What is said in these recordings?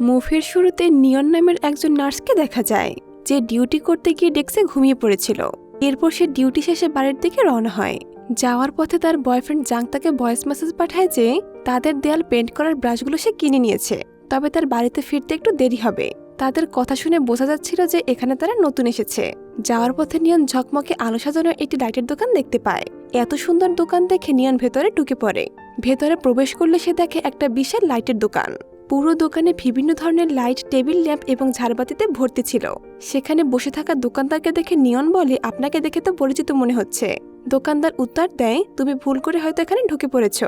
মুভির শুরুতে নিয়ন নামের একজন নার্সকে দেখা যায় যে ডিউটি করতে গিয়ে ডেস্কে ঘুমিয়ে পড়েছিল। এরপর সে ডিউটি শেষে বাড়ির দিকে রওনা হয়। যাওয়ার পথে তার বয়ফ্রেন্ড জাং তাকে ভয়েস মেসেজ পাঠায় যে তাদের দেয়াল পেন্ট করার ব্রাশগুলো সে কিনে নিয়েছে, তবে তার বাড়িতে ফিরতে একটু দেরি হবে। তাদের কথা শুনে বোঝা যাচ্ছিল যে এখানে তারা নতুন এসেছে। যাওয়ার পথে নিয়ন ঝকমকে আলো সাজানো একটি লাইটের দোকান দেখতে পায়। এত সুন্দর দোকান দেখে নিয়ন ভেতরে ঢুকে পড়ে। ভেতরে প্রবেশ করলে সে দেখে একটা বিশাল লাইটের দোকান। পুরো দোকানে বিভিন্ন ধরনের লাইট, টেবিল ল্যাম্প এবং ঝাড়বাতিতে ভর্তি ছিল। সেখানে বসে থাকা দোকানদারকে দেখে নিয়ন বলে, আপনাকে দেখে তো পরিচিত মনে হচ্ছে। দোকানদার উত্তর দেয়, তুমি ভুল করে হয়তো এখানে ঢুকে পড়েছ,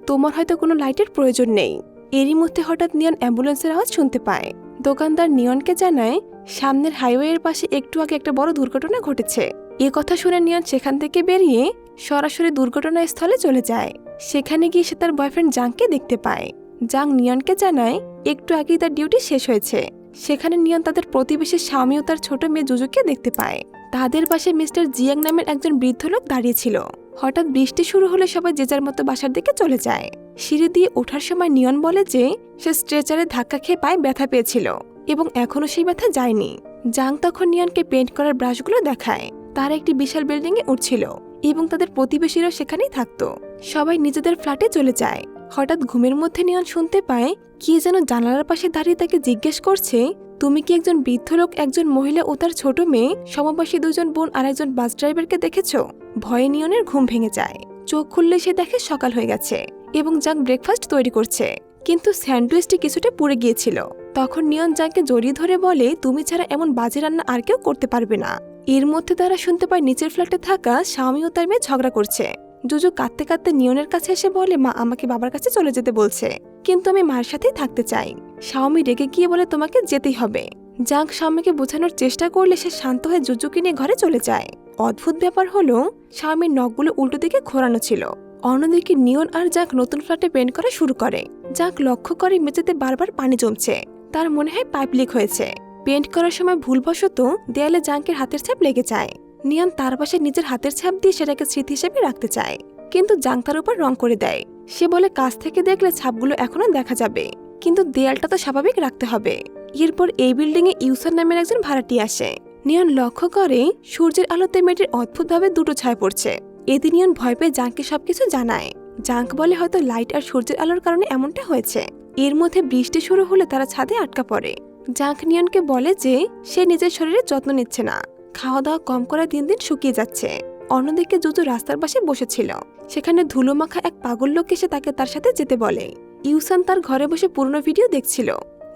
তোমার হয়তো কোনো লাইটের প্রয়োজন নেই। এরই মধ্যে হঠাৎ নিয়ন অ্যাম্বুলেন্সের আওয়াজ শুনতে পায়। দোকানদার নিয়নকে জানায় সামনের হাইওয়ের পাশে একটু আগে একটা বড় দুর্ঘটনা ঘটেছে। এ কথা শুনে নিয়ন সেখান থেকে বেরিয়ে সরাসরি দুর্ঘটনাস্থলে চলে যায়। সেখানে গিয়ে সে তার বয়ফ্রেন্ড জাংকে দেখতে পায়। জাং নিয়নকে জানায় একটু আগেই তার ডিউটি শেষ হয়েছে। সেখানে নিয়ন তাদের প্রতিবেশী স্বামী ও তার ছোট মেয়ে জুজুকে দেখতে পায়। তাদের পাশে মিস্টার জিয়াং নামের একজন বৃদ্ধ লোক দাঁড়িয়েছিল। হঠাৎ বৃষ্টি শুরু হলে সবাই যে যার মতো বাসার দিকে চলে যায়। সিঁড়ি দিয়ে ওঠার সময় নিয়ন বলে যে সে স্ট্রেচারে ধাক্কা খেয়ে পায়ে ব্যথা পেয়েছিল এবং এখনো সেই ব্যথা যায়নি। জাং তখন নিয়নকে পেন্ট করার ব্রাশগুলো দেখায়। তারা একটি বিশাল বিল্ডিং এ উঠছিল এবং তাদের প্রতিবেশীরা সেখানেই থাকতো। সবাই নিজেদের ফ্ল্যাটে চলে যায়। হঠাৎ ঘুমের মধ্যে নিয়ন শুনতে পায় কি যেন জানালার পাশে দাঁড়িয়ে তাকে জিজ্ঞেস করছে, তুমি কি একজন বৃদ্ধ লোক, একজন মহিলা ও তার ছোট মেয়ে, সমবয়সী দুজন বোন আর একজন বাস ড্রাইভারকে দেখেছো? ভয়ে নিয়নের ঘুম ভেঙে যায়। চোখ খুললে সে দেখে সকাল হয়ে গেছে এবং জাং ব্রেকফাস্ট তৈরি করছে, কিন্তু স্যান্ডউইচটি কিছুটা পুড়ে গিয়েছিল। তখন নিয়ন জাংকে জড়িয়ে ধরে বলে, তুমি ছাড়া এমন বাজে রান্না আর কেউ করতে পারবে না। এর মধ্যে তারা শুনতে পায় নিচের ফ্ল্যাটে থাকা স্বামী ও তার মেয়ে ঝগড়া করছে। জুজু কাঁদতে কাঁদতে নিয়নের কাছে এসে বলে, মা আমাকে বাবার কাছে চলে যেতে বলছে, কিন্তু আমি মায়ের সাথেই থাকতে চাই। স্বামী রেগে গিয়ে বলে, তোমাকে যেতেই হবে। জাং স্বামীকে বোঝানোর চেষ্টা করলে সে শান্ত হয়ে জুজুকে নিয়ে ঘরে চলে যায়। অদ্ভুত ব্যাপার হলো স্বামীর নখগুলো উল্টো দিকে ঘোরানো ছিল। অন্যদিকে নিয়ন আর জাক নতুন ফ্ল্যাটে পেন্ট করা শুরু করে। জাক লক্ষ্য করে মেঝেতে বারবার পানি জমছে। তার মনে হয় পাইপ লিক হয়েছে। পেন্ট করার সময় ভুলবশত দেয়ালে জাঙ্কের হাতের ছাপ লেগে যায়। নিয়ন তার পাশে নিজের হাতের ছাপ দিয়ে সেটাকে স্মৃতি হিসেবে রাখতে চায়, কিন্তু জাং তার উপর রং করে দেয়। সে বলে, কাছ থেকে দেখলে ছাপগুলো এখনো দেখা যাবে, কিন্তু দেয়ালটা তো স্বাভাবিক রাখতে হবে। এরপর এই বিল্ডিং এ ইউসার নামের একজন ভাড়াটি আসে। নিয়ন লক্ষ্য করে সূর্যের আলোতে মেয়েটির অদ্ভুতভাবে দুটো ছায়া পড়ছে। এতে নিয়ন ভয় পেয়ে জাংকে সবকিছু জানায়। জাঙ্ক বলে হয়তো লাইট আর সূর্যের আলোর কারণে এমনটা হয়েছে। এর মধ্যে বৃষ্টি শুরু হলে তারা ছাদে আটকা পড়ে। জাঙ্ক নিয়নকে বলে যে সে নিজের শরীরের যত্ন নিচ্ছে না, খাওয়া দাওয়া কম করে দিন দিন শুকিয়ে যাচ্ছে। অন্যদিকে জুজু রাস্তার পাশে বসেছিল। সেখানে ধুলো মাখা এক পাগল লোক এসে তাকে তার সাথে যেতে বলে। ইউসান তার ঘরে বসে পুরনো ভিডিও দেখছিল।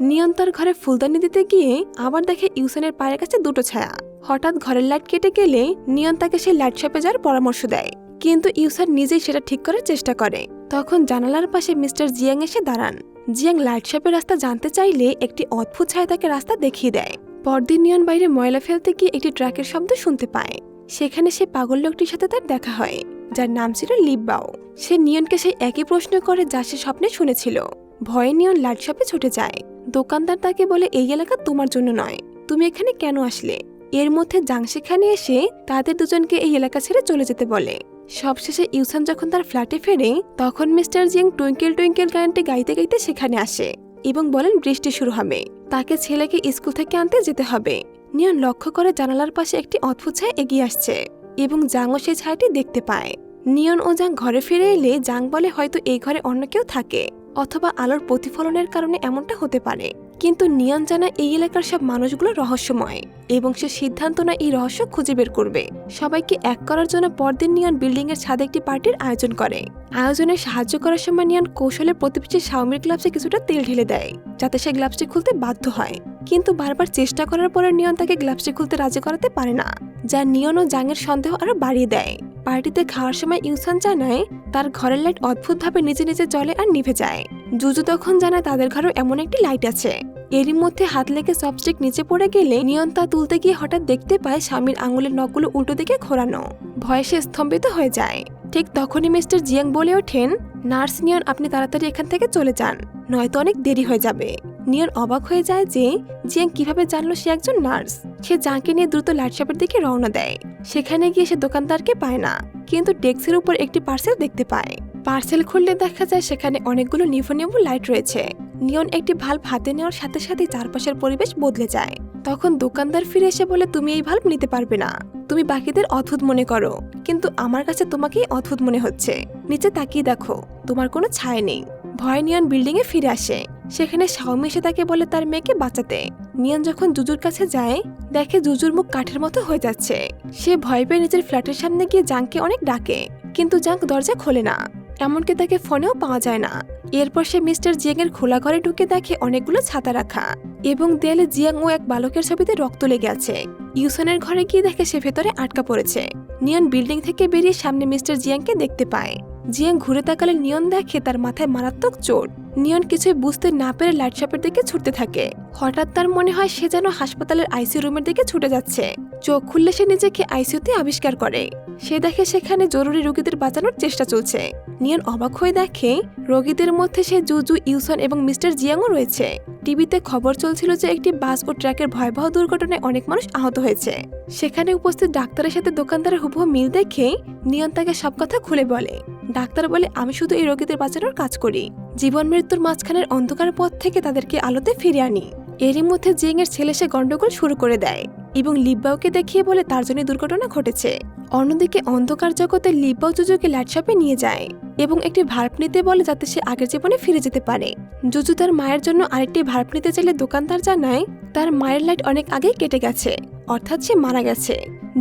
নিয়ন তার ঘরে ফুলদানি দিতে গিয়ে আবার দেখে ইউসানের পায়ের কাছে দুটো ছায়া। হঠাৎ ঘরের লাইট কেটে গেলে নিয়ন তাকে সেই লাইট শপে যাওয়ার পরামর্শ দেয়, কিন্তু ইউসান নিজেই সেটা ঠিক করার চেষ্টা করে। তখন জানালার পাশে মিস্টার জিয়াং এসে দাঁড়ান। জিয়াং লাইট শপের রাস্তা জানতে চাইলে একটি অদ্ভুত ছায়া তাকে রাস্তা দেখিয়ে দেয়। পরদিন নিয়ন বাইরে ময়লা ফেলতে গিয়ে একটি ট্রাকের শব্দ শুনতে পায়। সেখানে সে পাগল লোকটির সাথে তার দেখা হয়, যার নাম ছিল লিব্বাও। সে নিয়নকে সেই একই প্রশ্ন করে যা সে স্বপ্নে শুনেছিল। ভয়ে নিয়ন লাইট শপে ছুটে যায়। দোকানদার তাকে বলে, এই এলাকা তোমার জন্য নয়, তুমি এখানে কেন আসলে? এর মধ্যে জাং সেখানে এসে তাদের দুজনকে এই এলাকা ছেড়ে চলে যেতে বলে। সবশেষে ইউসান যখন তার ফ্ল্যাটে ফেরে তখন মিস্টার জিয়াং টুইঙ্কেল টুইঙ্কেল গানটি গাইতে গাইতে সেখানে আসে এবং বলেন বৃষ্টি শুরু হবে, তাকে ছেলেকে স্কুল থেকে আনতে যেতে হবে। নিয়ন লক্ষ্য করে জানালার পাশে একটি অদ্ভুত ছায়া এগিয়ে আসছে এবং জাংও সেই ছায়াটি দেখতে পায়। নিয়ন ও জাং ঘরে ফিরে এলে জাং বলে হয়তো এই ঘরে অন্য কেউ থাকে, অথবা আলোর প্রতিফলনের কারণে এমনটা হতে পারে। কিন্তু নিয়ন জানা এই এলাকার সব মানুষগুলো রহস্যময় এবং সে সিদ্ধান্ত না এই রহস্য খুঁজে বের করবে। সবাইকে এক করার জন্য পরদিন নিয়ন বিল্ডিং এর ছাদে একটি পার্টির আয়োজন করে। আয়োজনে সাহায্য করার সময় নিয়ন কৌশলে প্রতিবেশী শাওমির গ্লাভসে কিছুটা তেল ঢেলে দেয় যাতে সে গ্লাভসটি খুলতে বাধ্য হয়, কিন্তু বারবার চেষ্টা করার পরে নিয়ন তাকে গ্লাভসটি খুলতে রাজি করাতে পারে না, যা নিয়ন ও জাংয়ের সন্দেহ আরো বাড়িয়ে দেয়। পার্টিতে খাওয়ার সময় ইউসান জানায় তার ঘরের লাইট অদ্ভুতভাবে নিজে নিজে জ্বলে আর নিভে যায়। জুজু তখন জানায় তাদের ঘরেও এমন একটি লাইট আছে। এরই মধ্যে হাত লেগে চপস্টিক নিচে পড়ে গেলে নিয়ন তা তুলতে গিয়ে হঠাৎ দেখতে পায় স্বামীর আঙুলের নখগুলো উল্টো দিকে ঘোরানো। ভয়ে সে স্তম্ভিত হয়ে যায়। ঠিক তখনই মিস্টার জিয়াং বলে ওঠেন, নার্স নিয়ন, আপনি তাড়াতাড়ি এখান থেকে চলে যান, নয়তো অনেক দেরি হয়ে যাবে। নিয়ন অবাক হয়ে যায় যে জিয়াং কিভাবে জানলো সে একজন নার্স। সে জাংকে নিয়ে দ্রুত লাইট শপের দিকে রওনা দেয়। সেখানে গিয়ে সে দোকানদারকে পায় না, কিন্তু ডেস্কের উপর একটি পার্সেল দেখতে পায়। পার্সেল খুললে দেখা যায় সেখানে অনেকগুলো নিভু নিভু লাইট রয়েছে। নিয়ন একটি ভাল্ব হাতে নেওয়ার সাথে সাথে চারপাশের পরিবেশ বদলে যায়। তখন দোকানদার ফিরে এসে বলে, তুমি এই ভাল্ব নিতে পারবে না। তুমি বাকিদের অদ্ভুত মনে করো, কিন্তু আমার কাছে তোমাকেই অদ্ভুত মনে হচ্ছে। নিচে তাকিয়ে দেখো, তোমার কোনো ছায়া নেই। ভয় নিয়ন বিল্ডিং এ ফিরে আসে। সেখানে শাওমি এসে তাকে বলে তার মেয়েকে বাঁচাতে। নিয়ন যখন জুজুর কাছে যায়, দেখে জুজুর মুখ কাঠের মতো হয়ে যাচ্ছে। সে ভয় পেয়ে নিজের ফ্ল্যাটের সামনে গিয়ে জাংকে অনেক ডাকে, কিন্তু জাং দরজা খোলে না, এমনকি তাকে ফোনেও পাওয়া যায় না। এরপর সে মিস্টার জিয়াং এর খোলা ঘরে ঢুকে দেখে অনেকগুলো ছাতা রাখা এবং দেয়ালে জিয়াং ও এক বালকের ছবিতে রক্ত লেগে আছে। ইউসনের ঘরে গিয়ে দেখে সে ভেতরে আটকা পড়েছে। নিয়ন বিল্ডিং থেকে বেরিয়ে সামনে মিস্টার জিয়াংকে দেখতে পায়। জিয়াং ঘুরে তাকালে নিয়ন দেখে তার মাথায় মারাত্মক চোট। নিয়ন কিছুই বুঝতে না পেরে লাইট শপের দিকে ছুটতে থাকে। হঠাৎ তার মনে হয় সে যেন হাসপাতালের আইসিইউ রুমের দিকে ছুটে যাচ্ছে। চোখ খুললে সে নিজেকে আইসিইউতে আবিষ্কার করে। সে দেখে সেখানে জরুরি রোগীদের বাঁচানোর চেষ্টা চলছে। নিয়ন অবাক হয়ে দেখে রোগীদের মধ্যে সে জুজু, ইউসন এবং মিস্টার জিয়াংও রয়েছে। টিভিতে খবর চলছিল যে একটি বাস ও ট্রাকের ভয়াবহ দুর্ঘটনায় অনেক মানুষ আহত হয়েছে। সেখানে উপস্থিত ডাক্তারের সাথে দোকানদারের হুবহু মিল দেখে নিয়ন তাকে সব কথা খুলে বলে। ডাক্তার বলে, আমি শুধু এই রোগীদের বাঁচানোর কাজ করি, জীবন মৃত্যুর মাঝখানের অন্ধকার পথ থেকে তাদেরকে আলোতে ফিরে আনি। এরই মধ্যে জিয়াং এর ছেলে সে গন্ডগোল শুরু করে দেয় এবং লিব্বাওকে দেখিয়ে বলে তার জন্য দুর্ঘটনা ঘটেছে। অন্যদিকে অন্ধকার জগতে লিব্বাও জুজুকে লাইট শপে নিয়ে যায় এবং একটি ভার্ব নিতে বলে যাতে সে আগের জীবনে ফিরে যেতে পারে। জুজু তার মায়ের জন্য আরেকটি ভার্ব নিতে চাইলে দোকানদার জানায় তার মায়ের লাইট অনেক আগেই কেটে গেছে, অর্থাৎ সে মারা গেছে।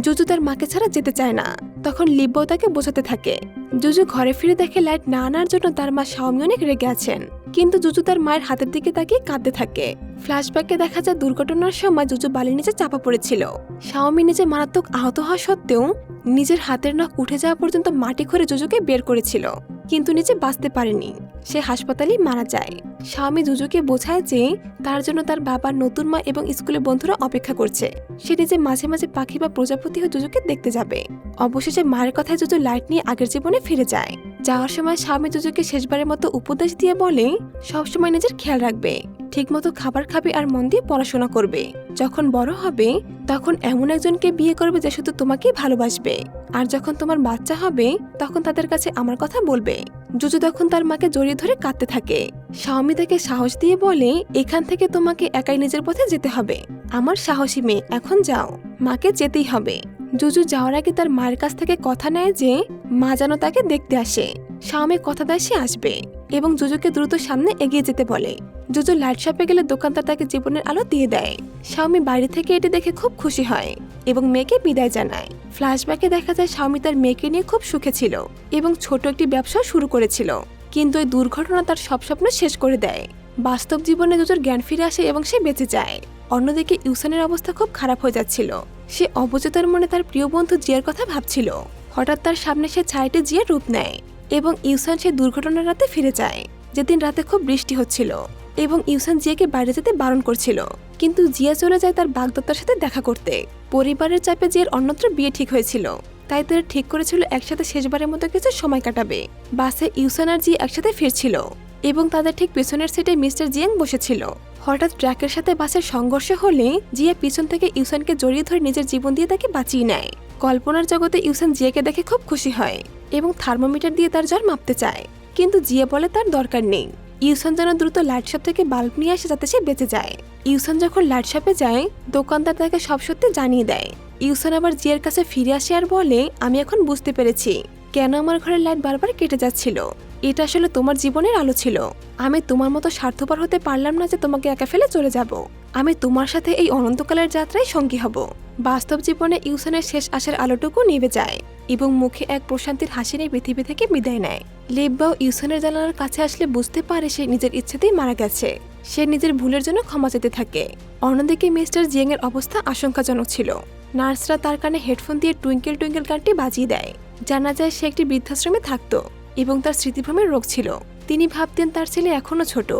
জুজু তার মাকে ছাড়া যেতে চায় না। তখন লিব্বাও তাকে বোঝাতে থাকে। জুজু ঘরে ফিরে দেখে লাইট না আনার জন্য তার মা শাওমি অনেক রেগে আছেন, কিন্তু জুজু তার মায়ের হাতের দিকে তাকিয়ে কাঁদতে থাকে। ফ্ল্যাশব্যাকে দেখা যায় দুর্ঘটনার সময় জুজু বালির নিচে চাপা পড়েছিল। শাওমি নিজে মারাত্মক আহত হওয়া সত্ত্বেও নিজের হাতের নখ উঠে যাওয়া পর্যন্ত মাটি খুঁড়ে জুজুকে বের করেছিল, কিন্তু নিজে বাঁচতে পারেনি। সে হাসপাতালেই মারা যায়। শাওমি জুজুকে বোঝায় যে তার জন্য তার বাবার নতুন মা এবং স্কুলের বন্ধুরা অপেক্ষা করছে। সে নিজে মাঝে মাঝে পাখি বা প্রজাপতি হয়ে জুজুকে দেখতে যাবে। অবশেষে মায়ের কথায় জুজু লাইট নিয়ে আগের জীবনে ফিরে যায়। যাওয়ার সময় শাওমি জুজুকে শেষবারের মতো উপদেশ দিয়ে বলে সবসময় নিজের খেয়াল রাখবে, ঠিকমতো খাবার খাবে আর মন দিয়ে পড়াশোনা করবে। যখন বড় হবে তখন এমন একজনকে বিয়ে করবে যে শুধু তোমাকেই ভালোবাসবে, আর যখন তোমার বাচ্চা হবে তখন তাদের কাছে আমার কথা বলবে। জুজু তখন তার মাকে জড়িয়ে ধরে কাঁদতে থাকে। শাওমি তাকে সাহস দিয়ে বলে, এখান থেকে তোমাকে একাই নিজের পথে যেতে হবে। আমার সাহসী মেয়ে, এখন যাও, মাকে যেতেই হবে। জুজু যাওয়ার আগে তার মায়ের কাছ থেকে কথা নেয় যে মা যেন তাকে দেখতে আসে। শাওমি কথা দেয় সে আসবে এবং জুজুকে দ্রুত সামনে এগিয়ে যেতে বলে। জুজু লাইট শপে গেলে দোকানদার তাকে জীবনের আলো দিয়ে দেয়। শাওমি বাইরে থেকে এটি দেখে খুব খুশি হয় এবং মেয়েকে বিদায় জানায়। ফ্ল্যাশব্যাকে দেখা যায় শাওমি তার মেয়েকে নিয়ে খুব সুখে ছিল এবং ছোট একটি ব্যবসা শুরু করেছিল, কিন্তু ওই দুর্ঘটনা তার সব স্বপ্ন শেষ করে দেয়। বাস্তব জীবনে জুজুর জ্ঞান ফিরে আসে এবং সে বেঁচে যায়। অন্যদিকে ইউসনের অবস্থা খুব খারাপ হয়ে যাচ্ছিল। সে অবচেতন মনে তার প্রিয় বন্ধু জিয়ার কথা ভাবছিল। হঠাৎ তার সামনে সে ছায়াটি জিয়ার রূপ নেয় এবং ইউসান সে দুর্ঘটনার রাতে ফিরে যায়, যেদিন রাতে খুব বৃষ্টি হচ্ছিল এবং ইউসান জিয়াকে বাইরে যেতে বারণ করছিল, কিন্তু জিয়া চলে যায় তার বাগদত্তার সাথে দেখা করতে। পরিবারের চাপে জিয়ার অন্যত্র বিয়ে ঠিক হয়েছিল, তাই তারা ঠিক করেছিল একসাথে শেষবারের মতো কিছু সময় কাটাবে। বাসে ইউসান আর জিয়া একসাথে ফিরছিল এবং তাদের ঠিক পেছনের সিটে মিস্টার জিয়াং বসেছিল। হঠাৎ ট্রাকের সাথে বাসের সংঘর্ষ হলে জিয়া পিছন থেকে ইউসানকে জড়িয়ে ধরে নিজের জীবন দিয়ে তাকে বাঁচিয়ে নেয়। কল্পনার জগতে ইউসান জিয়াকে দেখে খুব খুশি হয় এবং থার্মোমিটার দিয়ে তার জ্বর মাপতে চায়, কিন্তু জিয়া বলে তার দরকার নেই। ইউসান যেন দ্রুত লাইট শপ থেকে বাল্ব নিয়ে আসে যাতে সে বেঁচে যায়। ইউসান যখন লাইট শপে যায় দোকানদার তাকে সব সত্যি জানিয়ে দেয়। ইউসান আবার জিয়ার কাছে ফিরে আসে আর বলে, আমি এখন বুঝতে পেরেছি কেন আমার ঘরের লাইট বারবার কেটে যাচ্ছিল। এটা আসলে তোমার জীবনের আলো ছিল। আমি তোমার মতো স্বার্থপর হতে পারলাম না যে তোমাকে একা ফেলে চলে যাব। আমি তোমার সাথে এই অনন্তকালের যাত্রায় সঙ্গী হব। বাস্তব জীবনে ইউসানের শেষ আশার আলোটুকু নিভে যায় এবং মুখে এক প্রশান্তির হাসি নিয়ে পৃথিবী থেকে বিদায় নেয়। লিব্বাও ইউসানের জানালার কাছে আসলে বুঝতে পারে সে নিজের ইচ্ছেতেই মারা গেছে। সে নিজের ভুলের জন্য ক্ষমা চেতে থাকে। অন্যদিকে মিস্টার জিয়াং এর অবস্থা আশঙ্কাজনক ছিল। নার্সরা তার কানে হেডফোন দিয়ে টুইঙ্কেল টুইঙ্কেল গানটি বাজিয়ে দেয়। জানা যায় সে একটি বৃদ্ধাশ্রমে থাকতো এবং তার স্মৃতিভ্রমের রোগ ছিল। তিনি ভাবতেন তার ছেলে এখনো ছোট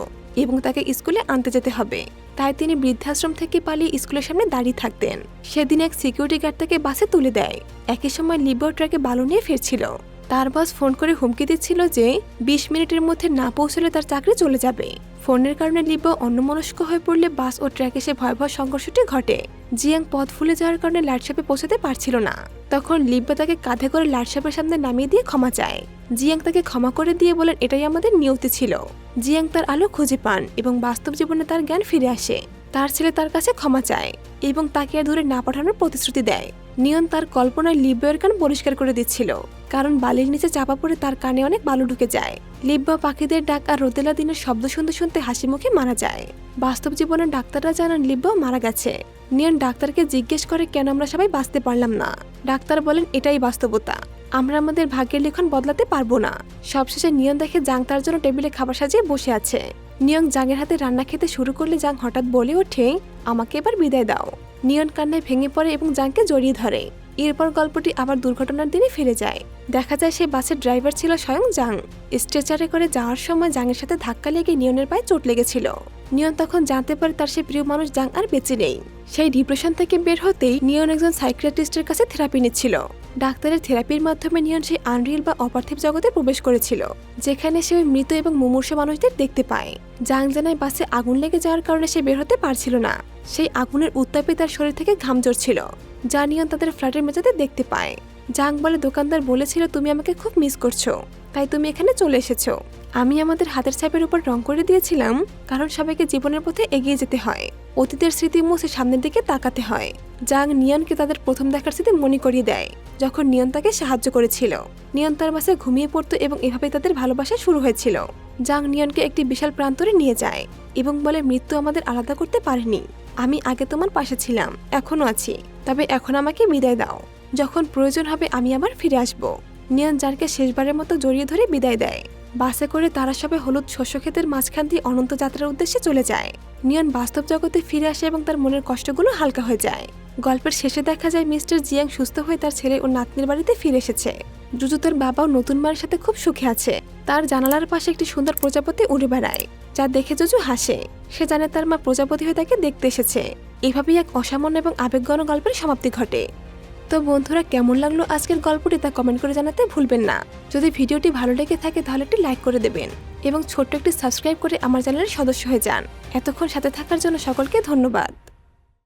এবং তাকে স্কুলে আনতে যেতে হবে, তাই তিনি বৃদ্ধাশ্রম থেকে পালিয়ে স্কুলের সামনে দাঁড়িয়ে থাকতেন। সেদিন এক সিকিউরিটি গার্ড তাকে বাসে তুলে দেয়। একই সময় লিব্বাও ট্রাকে বালু নিয়ে ফিরছিল। তার বস ফোন করে হুমকি দিচ্ছিল যে 20 মিনিটের মধ্যে না পৌঁছলে তার চাকরি চলে যাবে। ফোনের কারণে লিব্বা অন্যমনস্ক হয়ে পড়লে বাস ও ট্র্যাক এসে ভয়াবহ সংঘর্ষটি ঘটে। জিয়াং পথ ভুলে যাওয়ার কারণে লাইটশপে পৌঁছাতে পারছিল না। তখন লিব্বা তাকে কাঁধে করে লাইটশপের সামনে নামিয়ে দিয়ে ক্ষমা চায়। জিয়াং তাকে ক্ষমা করে দিয়ে বলেন এটাই আমাদের নিয়তি ছিল। জিয়াং তার আলো খুঁজে পান এবং বাস্তব জীবনে তার জ্ঞান ফিরে আসে। তার ছেলে তার কাছে ক্ষমা চায় এবং তাকে আর দূরে না পাঠানোর প্রতিশ্রুতি দেয়। নিয়ন তার কল্পনায় লিব্বার কান পরিষ্কার করে দিচ্ছিল, কারণ বালির নিচে চাপা পড়ে তার কানে অনেক বালু ঢুকে যায়। লিব্বা পাখিদের ডাক আর রোদেলা দিনের শব্দ শুনতে শুনতে হাসি মুখে মারা যায়। বাস্তব জীবনের ডাক্তাররা জানান লিব্বা মারা গেছে। নিয়ন ডাক্তারকে জিজ্ঞেস করে কেন আমরা সবাই বাঁচতে পারলাম না। ডাক্তার বলেন এটাই বাস্তবতা, আমরা আমাদের ভাগ্যের লিখন বদলাতে পারবো না। সবশেষে নিয়ন দেখে জাং তার জন্য টেবিলে খাবার সাজিয়ে বসে আছে। নিয়ন জাংয়ের হাতে রান্না খেতে শুরু করলে জাং হঠাৎ বলে ওঠে আমাকে এবার বিদায় দাও। নিয়ন কান্নায় ভেঙে পড়ে এবং জাংকে জড়িয়ে ধরে। এরপর গল্পটি আবার দুর্ঘটনার দিনে ফিরে যায়। দেখা যায় সেই বাসের ড্রাইভার ছিল স্বয়ং জাং। স্ট্রেচারে করে যাওয়ার সময় জাংয়ের সাথে ধাক্কা লেগে নিয়নের পায়ে চোট লেগেছিল। নিয়ন তখন জানতে পারে তার সেই প্রিয় মানুষ জাং আর বেঁচে নেই। সেই ডিপ্রেশন থেকে বের হতেই নিয়ন একজন সাইকিয়াট্রিস্টের কাছে থেরাপি নিচ্ছিল। ডাক্তারের থেরাপির মাধ্যমে নিয়ন সেই আনরিয়েল বা অপার্থিব জগতে প্রবেশ করেছিল, যেখানে সে ওই মৃত এবং মুমূর্ষু মানুষদের দেখতে পায়। জাং জানায় বাসে আগুন লেগে যাওয়ার কারণে সে বের হতে পারছিল না। সেই আগুনের উত্তাপে তার শরীর থেকে ঘাম ঝরছিল, যা নিয়ন তাদের ফ্ল্যাটের মেঝেতে দেখতে পায়। জাং বলে দোকানদার বলেছিল তুমি আমাকে খুব মিস করছো, তাই তুমি এখানে চলে এসেছো। আমি আমাদের হাতের ছাপের উপর রং করে দিয়েছিলাম, কারণ সবাইকে জীবনের পথে এগিয়ে যেতে হয়, অতীতের স্মৃতি মুছে সামনের দিকে তাকাতে হয়। জাং নিয়নকে তাদের প্রথম দেখার স্মৃতি মনে করিয়ে দেয়, যখন নিয়ন তাকে সাহায্য করেছিল। নিয়ন তার বাসে ঘুমিয়ে পড়তো এবং এভাবেই তাদের ভালোবাসা শুরু হয়েছিল। জাং নিয়নকে একটি বিশাল প্রান্তরে নিয়ে যায় এবং বলে মৃত্যু আমাদের আলাদা করতে পারেনি। আমি আগে তোমার পাশে ছিলাম, এখনো আছি, তবে এখন আমাকে বিদায় দাও। যখন প্রয়োজন হবে আমি আবার ফিরে আসব। নিয়ন জাংকে শেষবারের মতো জড়িয়ে ধরে বিদায় দেয়। বাসে করে তারা সবাই হলুদ শস্য ক্ষেতের মাঝখান দিয়ে অনন্ত যাত্রার উদ্দেশ্যে চলে যায়। নিয়ন বাস্তব জগতে ফিরে আসে এবং তার মনের কষ্টগুলো হালকা হয়ে যায়। গল্পের শেষে দেখা যায় মিস্টার জিয়াং সুস্থ হয়ে তার ছেলে ও নাতনির বাড়িতে ফিরে এসেছে। জুজু তার বাবাও নতুন মায়ের সাথে খুব সুখে আছে। তার জানালার পাশে একটি সুন্দর প্রজাপতি উড়ে বেড়ায়, যা দেখে জুজু হাসে। সে জানে তার মা প্রজাপতি হয়ে তাকে দেখতে এসেছে। এভাবেই এক অসামান্য এবং আবেগঘন গল্পের সমাপ্তি ঘটে। তো বন্ধুরা, কেমন লাগলো আজকের গল্পটি তা কমেন্ট করে জানাতে ভুলবেন না। যদি ভিডিওটি ভালো লেগে থাকে তাহলে একটি লাইক করে দেবেন এবং ছোট্ট একটি সাবস্ক্রাইব করে আমার চ্যানেলের সদস্য হয়ে যান। এতক্ষণ সাথে থাকার জন্য সকলকে ধন্যবাদ।